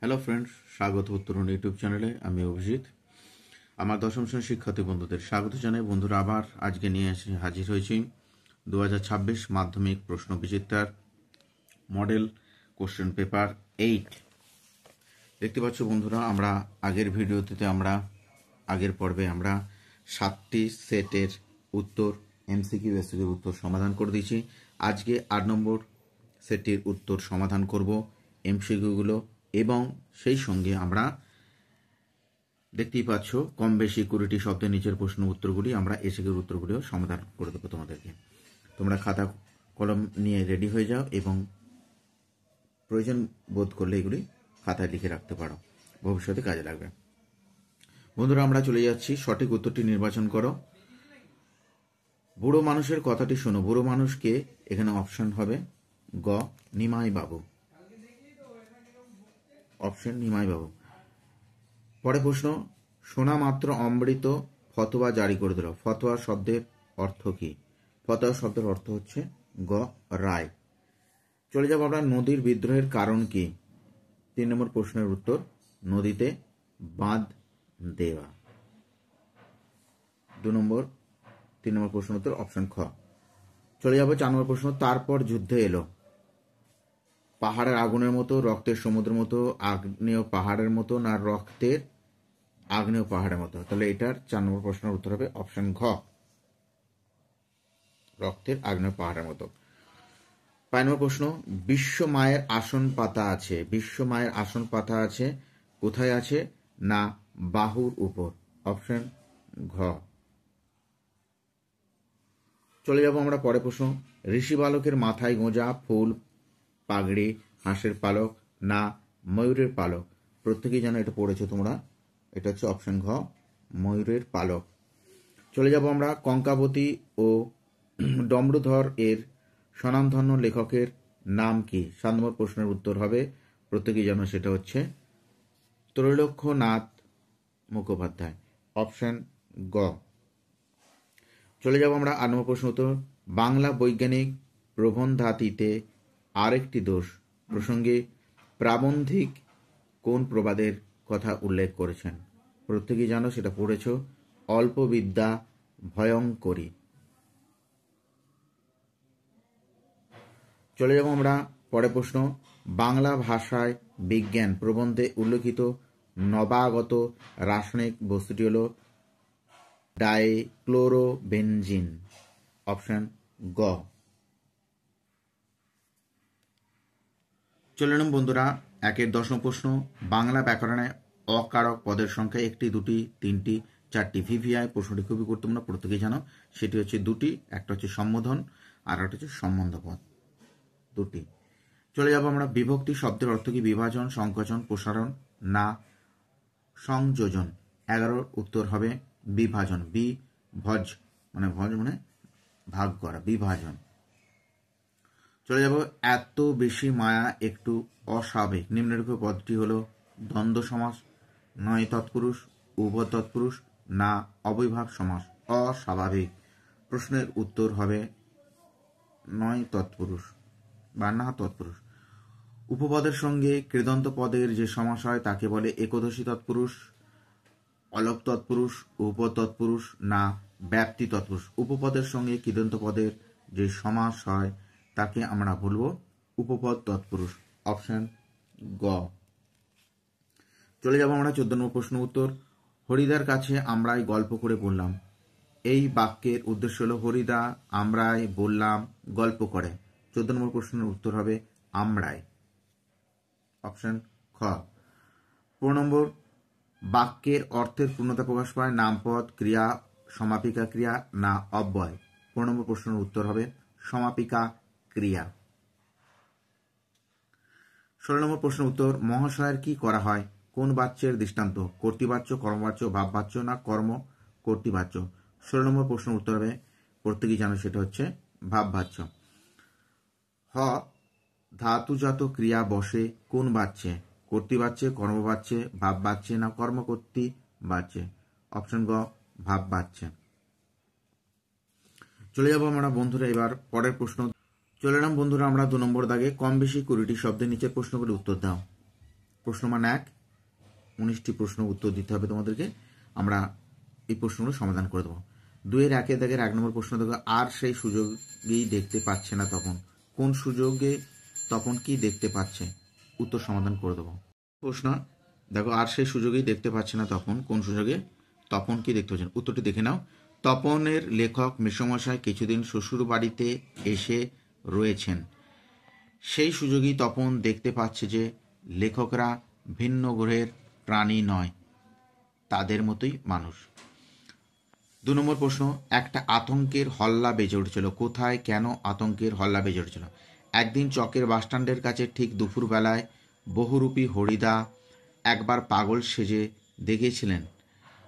Hello friends, স্বাগত উত্তরণ YouTube চ্যানেলে। আমি অভিজিৎ। আমার দশম শ্রেণীর শিক্ষার্থী বন্ধুদের স্বাগত জানাই। বন্ধুরা, আবার আজকে নিয়ে এসে হাজির হয়েছি 2026 মাধ্যমিক প্রশ্ন বিচিত্রার মডেল কোশ্চেন পেপার 8। দেখতে পাচ্ছ বন্ধুরা, আমরা আগের পর্বে আমরা 7টি সেটের উত্তর এমসিকিউ এসকিউর উত্তর সমাধান করে দিয়েছি। আজকে 8 নম্বর সেটটির উত্তর সমাধান করব, এমসিকিউগুলো, এবং সেই সঙ্গে আমরা দেখতেই পাচ্ছ কম বেশি 20টি শব্দের নিচের প্রশ্ন উত্তরগুলি আমরা এসকিউর উত্তরগুলিও সমাধান করে দেবো তোমাদেরকে। তোমরা খাতা কলম নিয়ে রেডি হয়ে যাও এবং প্রয়োজন বোধ করলে এগুলি খাতায় লিখে রাখতে পারো, ভবিষ্যতে কাজে লাগবে। বন্ধুরা, আমরা চলে যাচ্ছি। সঠিক উত্তরটি নির্বাচন করো। বুড়ো মানুষের কথাটি শোনো। বুড়ো মানুষকে এখানে অপশন হবে গ, নিমাই বাবু। অপশন নিমাই বাবু। পরে প্রশ্ন, শোনা মাত্র অমৃত ফতোয়া জারি করে দিল। ফতোয়া শব্দের অর্থ কি? ফতোয়া শব্দের অর্থ হচ্ছে গ, রায়। চলে যাব আমরা, নদীর বিদ্রোহের কারণ কি? 3 নম্বর প্রশ্নের উত্তর, নদীতে বাঁধ দেওয়া। 3 নম্বর প্রশ্নের উত্তর অপশন খ। চলে যাব 4 নম্বর প্রশ্ন, তারপর যুদ্ধে এলো। পাহাড়ের আগুনের মতো, রক্তের সমুদ্রের মতো, আগ্নেয় পাহাড়ের মতো, না রক্তের আগ্নেয় পাহাড়ের মতো? তাহলে এটার 4 নম্বর প্রশ্নের উত্তর হবে অপশন ঘ, রক্তের আগ্নেয় পাহাড়ের মতো। 5 নম্বর প্রশ্ন, বিশ্ব মায়ের আসন পাতা আছে। বিশ্ব মায়ের আসন পাতা আছে কোথায় আছে? না বাহুর উপর। অপশন ঘ। চলে যাব আমরা পরে প্রশ্ন, ঋষি বালকের মাথায় গোঁজা, ফুল, পাগড়ি, হাঁসের পালক, না ময়ূরের পালক? প্রত্যেকেই জানো, এটা পড়েছো তোমরা। এটা হচ্ছে অপশন ঘ, ময়ূরের পালক। চলে যাব আমরা, কঙ্কাবতী ও ডমরুধর এর স্বনামধন্য লেখকের নাম কি? 7 নম্বর প্রশ্নের উত্তর হবে, প্রত্যেকেই জানো, সেটা হচ্ছে ত্রৈলোক্যনাথ মুখোপাধ্যায়। অপশন গ। চলে যাব আমরা 8 নম্বর প্রশ্ন উত্তর, বাংলা বৈজ্ঞানিক প্রবন্ধাদিতে আরেকটি দোষ প্রসঙ্গে প্রাবন্ধিক কোন প্রবাদের কথা উল্লেখ করেছেন? প্রত্যেকেই জানো, সেটা পড়েছ, অল্প বিদ্যা ভয়ঙ্করী। চলে যাব আমরা পরে প্রশ্ন, বাংলা ভাষায় বিজ্ঞান প্রবন্ধে উল্লেখিত নবাগত রাসায়নিক বস্তুটি হল ডাইক্লোরোবেনজিন। অপশন গ। চলে এলাম বন্ধুরা 1-এর 10 নম্বর প্রশ্ন, বাংলা ব্যাকরণে অকারক পদের সংখ্যা 1টি, 2টি, 3টি, 4টি। ভিভিআই প্রশ্নটি খুবই গুরুত্বপূর্ণ, প্রত্যেকেই জানো, সেটি হচ্ছে 2টি। একটা হচ্ছে সম্বোধন আর একটা হচ্ছে সম্বন্ধ পদ, 2টি। চলে যাব আমরা, বিভক্তি শব্দের অর্থ কি? বিভাজন, সংকোচন, প্রসারণ, না সংযোজন? 11 উত্তর হবে বিভাজন। ভজ মানে ভাগ করা, বিভাজন। চলে যাব, এত বেশি মায়া একটু অস্বাভাবিক। নিম্নলিখিত পদটি হলো দ্বন্দ্ব সমাস, নয় তৎপুরুষ, উভয় তৎপুরুষ, না অবিভাব সমাস? অস্বাভাবিক প্রশ্নের উত্তর হবে নয় তৎপুরুষ বা না তৎপুরুষ। উপপদের সঙ্গে কৃদন্ত পদের যে সমাস হয় তাকে বলে একোদশী তৎপুরুষ, অলোপ তৎপুরুষ, উপতৎপুরুষ, না ব্যাপ্তি তৎপুরুষ? উপপদের সঙ্গে কৃদন্ত পদের যে সমাস হয় তাকে আমরা বলবো উপপদ তৎপুরুষ। অপশন গ। চলে যাব আমরা 14 নম্বর প্রশ্ন উত্তর, হরিদার কাছে আমরাই গল্প করে বললাম। এই বাক্যের উদ্দেশ্য হলো হরিদা আমরাই বললাম গল্প করে। 14 নম্বর প্রশ্নের উত্তর হবে আমরাই। অপশন খ। 15 নম্বর, বাক্যের অর্থের পূর্ণতা প্রকাশ পায় নামপদ, ক্রিয়া, সমাপিকা ক্রিয়া, না অব্যয়? 15 নম্বর প্রশ্নের উত্তর হবে সমাপিকা ক্রিয়া। 16 নম্বর প্রশ্নের উত্তর, মহাশয়ের কি করা হয়? কোন বাচ্যের দৃষ্টান্ত? কর্তৃবাচ্য, কর্মবাচ্য, ভাববাচ্য, না কর্ম কর্তৃবাচ্য? 16 নম্বর প্রশ্নের উত্তর হবে, প্রত্যেকেই জানো, সেটা হচ্ছে ভাববাচ্য। হ, ধাতুজাত ক্রিয়া বসে কোন বাচ্যে? কর্তৃবাচ্যে, কর্মবাচ্যে, ভাববাচ্যে, না কর্মকর্তৃবাচ্যে? অপশন গ, ভাববাচ্যে। চলে যাব আমরা বন্ধুরা এবার পরের প্রশ্ন। চলে এলাম বন্ধুরা আমরা 2 নম্বর দাগে, কম বেশি 20টি শব্দের নিচের প্রশ্নগুলি উত্তর দাও। প্রশ্ন মান 1, 19টি প্রশ্ন উত্তর দিতে হবে তোমাদেরকে। আমরা এই প্রশ্নগুলো সমাধান করে দেবো। 2-এর 1-এর দাগের 1 নম্বর প্রশ্ন দেখো, আর সেই সুযোগই দেখতে পাচ্ছে না তপন। কোন সুযোগে তপন কি দেখতে পাচ্ছে? উত্তর সমাধান করে দেবো। প্রশ্ন দেখো, আর সেই সুযোগেই দেখতে পাচ্ছে না তপন, কোন সুযোগে তপন কি দেখতে পাচ্ছেন? উত্তরটি দেখে নাও। তপনের লেখক মেসোমশাই কিছুদিন শ্বশুর বাড়িতে এসে রয়েছেন, সেই সুযোগেই তপন দেখতে পাচ্ছে যে লেখকরা ভিন্ন গ্রহের প্রাণী নয়, তাদের মতোই মানুষ। 2 নম্বর প্রশ্ন, একটা আতঙ্কের হল্লা বেজে উঠেছিল। কোথায়, কেন আতঙ্কের হল্লা বেজে উঠেছিল? একদিন চকের বাসস্ট্যান্ডের কাছে ঠিক দুপুরবেলায় বহুরূপী হরিদা একবার পাগল সেজে দেখেছিলেন।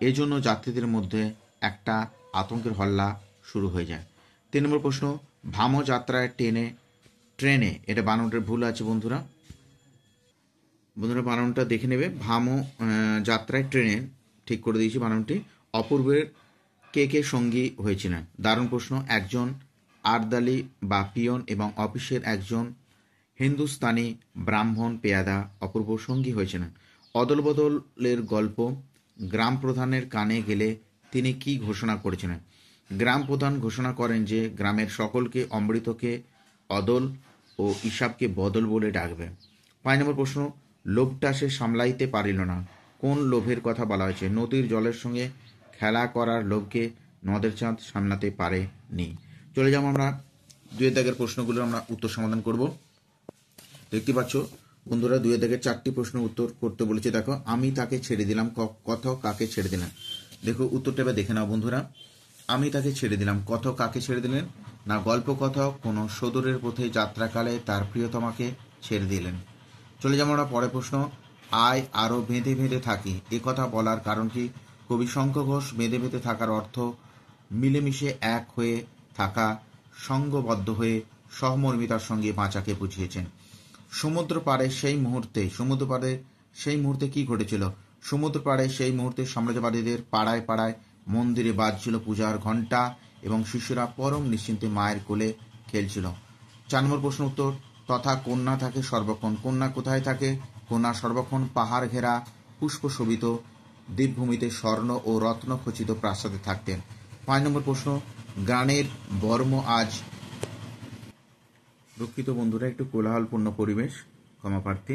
এজন্য যাত্রীদের মধ্যে একটা আতঙ্কের হল্লা শুরু হয়ে যায়। 3 নম্বর প্রশ্ন, ভামো যাত্রায় ট্রেনে, এটা বানানটার ভুল আছে বন্ধুরা, বানানটা দেখে নেবে। ভামো যাত্রায় ট্রেনে ঠিক করে দিয়েছি বানানটি। অপূর্বের কে কে সঙ্গী হয়েছিলেন? দারুণ প্রশ্ন। একজন আর্দালি বা পিয়ন এবং অফিসের একজন হিন্দুস্তানি ব্রাহ্মণ পেয়াদা অপূর্ব সঙ্গী হয়েছিলেন। অদল বদলের গল্প গ্রাম প্রধানের কানে গেলে তিনি কি ঘোষণা করেছিলেন? গ্রাম প্রধান ঘোষণা করেন যে গ্রামের সকলকে অমৃতকে অদল ও ইসাবকে বদল বলে ডাকবে। 5 নম্বর প্রশ্ন, লোভটা সে সামলাইতে পারিল না। কোন লোভের কথা বলা হয়েছে? নদীর জলের সঙ্গে খেলা করার লোভকে নদের চাঁদ সামলাতে পারেনি। চলে যাবো আমরা 2-এর দাগের প্রশ্নগুলো আমরা উত্তর সমাধান করব। দেখতে পাচ্ছ বন্ধুরা, 2-এর দাগের 4টি প্রশ্ন উত্তর করতে বলেছে। দেখো, আমি তাকে ছেড়ে দিলাম, কথক কাকে ছেড়ে দিলেন? দেখো উত্তরটা এবার দেখে নাও বন্ধুরা। আমি তাকে ছেড়ে দিলাম, কথক কাকে ছেড়ে দিলেন? না, গল্প কথক কোনো সদরের পথে যাত্রাকালে তার প্রিয়তমাকে ছেড়ে দিলেন। চলে যাবো আমরা পরের প্রশ্ন, আয় আরও বেঁধে বেঁধে থাকি, এ কথা বলার কারণ কি? কবি শঙ্খ ঘোষ বেঁধে বেঁধে থাকার অর্থ মিলেমিশে এক হয়ে থাকা, সঙ্গবদ্ধ হয়ে সহমর্মিতার সঙ্গে বাঁচাকে বুঝিয়েছেন। সমুদ্র পাড়ে সেই মুহূর্তে কি ঘটেছিল? সমুদ্র পাড়ে সেই মুহূর্তে সাম্রাজ্যবাদীদের পাড়ায় পাড়ায় মন্দিরে বাজছিল পূজার ঘণ্টা এবং শিশুরা পরম নিশ্চিন্তে মায়ের কোলে খেলছিল। 4 নম্বর প্রশ্ন উত্তর, তথা কন্যা থাকে সর্বক্ষণ। কন্যা কোথায় থাকে? কন্যা সর্বক্ষণ পাহাড় ঘেরা পুষ্প শোভিত দ্বীপভূমিতে স্বর্ণ ও রত্ন খচিত প্রাসাদে থাকতেন। 5 নম্বর প্রশ্ন, গানের বর্ম আজ, দুঃখিত বন্ধুরা, একটু কোলাহলপূর্ণ পরিবেশ, ক্ষমাপ্রার্থী।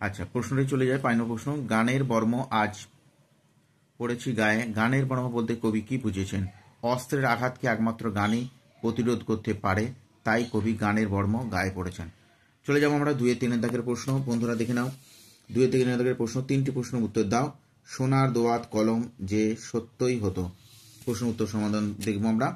আচ্ছা, প্রশ্নটি চলে যায় 5 নম্বর প্রশ্ন, গানের বর্ম আজ পড়েছি গায়ে। গানের বর্ম বলতে কবি কি বুঝেছেন? অস্ত্রের আঘাতকে একমাত্র গানই প্রতিরোধ করতে পারে, তাই কবি গানের বর্ম গায়ে পড়েছেন। চলে যাবো আমরা 2-3 দাগের প্রশ্ন। বন্ধুরা দেখে নাও, 2-3 দাগের প্রশ্ন, 3টি প্রশ্নের উত্তর দাও। সোনার দোয়াত কলম যে সত্যই হতো। প্রশ্ন উত্তর সমাধান দেখবো আমরা।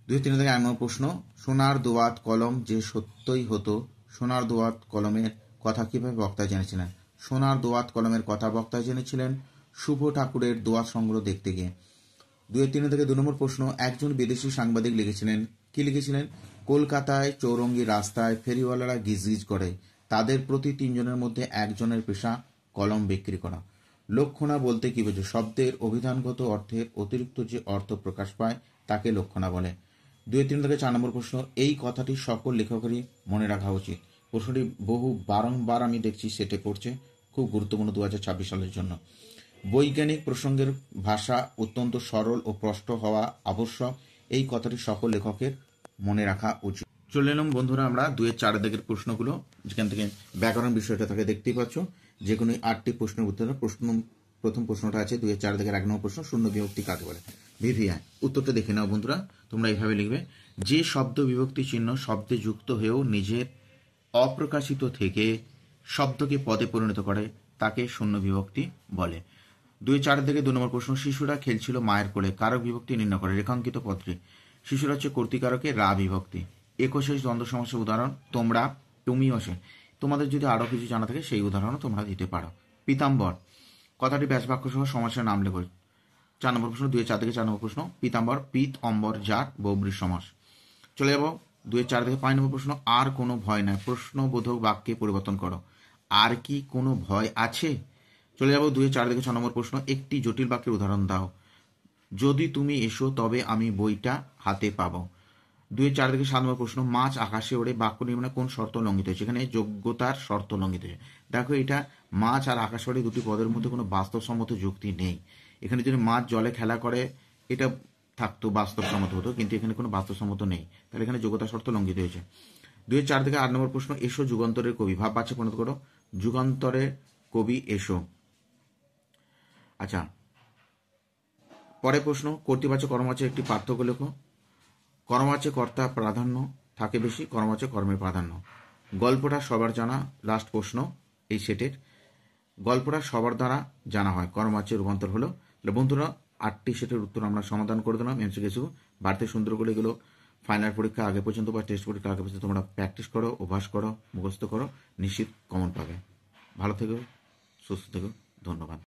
2-3 দাগের 1 নম্বর প্রশ্ন, সোনার দোয়াত কলম যে সত্যই হতো, সোনার দোয়াত কলমের কথা কিভাবে বক্তা জেনেছিলেন? সোনার দোয়াত কলমের কথা বক্তা জেনেছিলেন শুভ ঠাকুরের দোয়াত সংগ্রহ দেখতে গিয়ে। 2-3 থেকে 2 নম্বর প্রশ্ন, একজন বিদেশি সাংবাদিক লিখেছিলেন, কি লিখেছিলেন? কলকাতায় চৌরঙ্গি রাস্তায় ফেরিওয়ালারা গিজগিজ করে, তাদের প্রতি 3 জনের মধ্যে একজনের পেশা কলম বিক্রি করা। লক্ষণা বলতে কি বোঝো? শব্দের অভিধানগত অর্থের অতিরিক্ত যে অর্থ প্রকাশ পায় তাকে লক্ষণা বলে। 2-3 থেকে 4 নম্বর প্রশ্ন, এই কথাটি সকল লেখকেরই মনে রাখা উচিত। প্রশ্নটি বারংবার আমি দেখছি সেটে পড়ছে, খুব গুরুত্বপূর্ণ 2026 সালের জন্য। বৈজ্ঞানিক প্রসঙ্গের ভাষা অত্যন্ত সরল ও স্পষ্ট হওয়া আবশ্যক, এই কথাটি সকল লেখকের মনে রাখা উচিত। চলে এলাম বন্ধুরা আমরা 2-4 দাগের প্রশ্নগুলো, যেখান থেকে ব্যাকরণ বিষয়টা থাকে দেখতেই পাচ্ছ। যে কোনো 8টি প্রশ্নের উত্তর। প্রথম প্রশ্নটা আছে 2-4 দাগের 1 নম্বর প্রশ্ন, শূন্য বিভক্তি কাকে বলে? ভিভিআই। উত্তরটা দেখে নাও বন্ধুরা, তোমরা এইভাবে লিখবে, যে শব্দ বিভক্তি চিহ্ন শব্দে যুক্ত হয়েও নিজের অপ্রকাশিত থেকে শব্দকে পদে পরিণত করে তাকে শূন্য বিভক্তি বলে। 2-4 থেকে 2 নম্বর প্রশ্ন, শিশুরা খেলছিল মায়ের কোলে, কারক বিভক্তি নির্ণয় করে। রেখাঙ্কিত পদটি, শিশুরা হচ্ছে কর্তৃকারকে রা বিভক্তি। একশেষ দ্বন্দ্ব সমাসের উদাহরণ, তোমরা, তুমি, অসে। তোমাদের যদি আরও কিছু জানা থাকে সেই উদাহরণও তোমরা দিতে পারো। পীতাম্বর কথাটি ব্যাসবাক্য সহ সমাসের নাম লেখো। 4 নম্বর প্রশ্ন, 2-4 থেকে 4 নম্বর প্রশ্ন, পীতাম্বর পিত অম্বর যার বহুব্রীহি সমাস। চলে যাব 2-4 থেকে 5 নম্বর প্রশ্ন, আর কোনো ভয় নাই, প্রশ্নবোধক বাক্যে পরিবর্তন করো। আর কি কোনো ভয় আছে? চলে যাব 2-4 থেকে 6 নম্বর প্রশ্ন, একটি জটিল বাক্যের উদাহরণ দাও। যদি তুমি এসো তবে আমি বইটা হাতে পাবো। 2-4 থেকে 7 নম্বর প্রশ্ন, মাছ আকাশে ওড়ে, বাক্য নির্মাণে কোন শর্ত লঙ্ঘিত হয়েছে? এখানে যোগ্যতার শর্ত লঙ্ঘিত হয়েছে। দেখো, এটা মাছ আর আকাশবাড়ি দুটি পদের মধ্যে কোনো বাস্তবসম্মত যুক্তি নেই। এখানে যদি মাছ জলে খেলা করে এটা থাকতো, বাস্তবসম্মত হতো, কিন্তু এখানে কোনো বাস্তবসম্মত নেই, তাহলে এখানে যোগ্যতা শর্ত লঙ্ঘিত হয়েছে। 2-4 থেকে 8 নম্বর প্রশ্ন, এসো যুগান্তরের কবি। ভাব বাচ্চা পরিণত করো, যুগান্তরের কবি এসো। আচ্ছা, পরের প্রশ্ন, কর্তৃবাচক কর্মবাচক একটি পার্থক্য লেখো। কর্মবাচে কর্তা প্রাধান্য থাকে বেশি, কর্মবাচে কর্মের প্রাধান্য। গল্পটা সবার জানা, লাস্ট প্রশ্ন এই সেটের। গল্পটা সবার দ্বারা জানা হয়, কর্মবাচ্যে রূপান্তর হলো। তাহলে বন্ধুরা 8টি সেটের উত্তর আমরা সমাধান করে দিলাম। এমসিকিউ বাড়িতে সুন্দর করে এগুলো ফাইনাল পরীক্ষা আগে পর্যন্ত বা টেস্ট পরীক্ষা আগে পর্যন্ত তোমরা প্র্যাকটিস করো, অভ্যাস করো, মুখস্থ করো, নিশ্চিত কমন পাবে। ভালো থেকো, সুস্থ থেকো, ধন্যবাদ।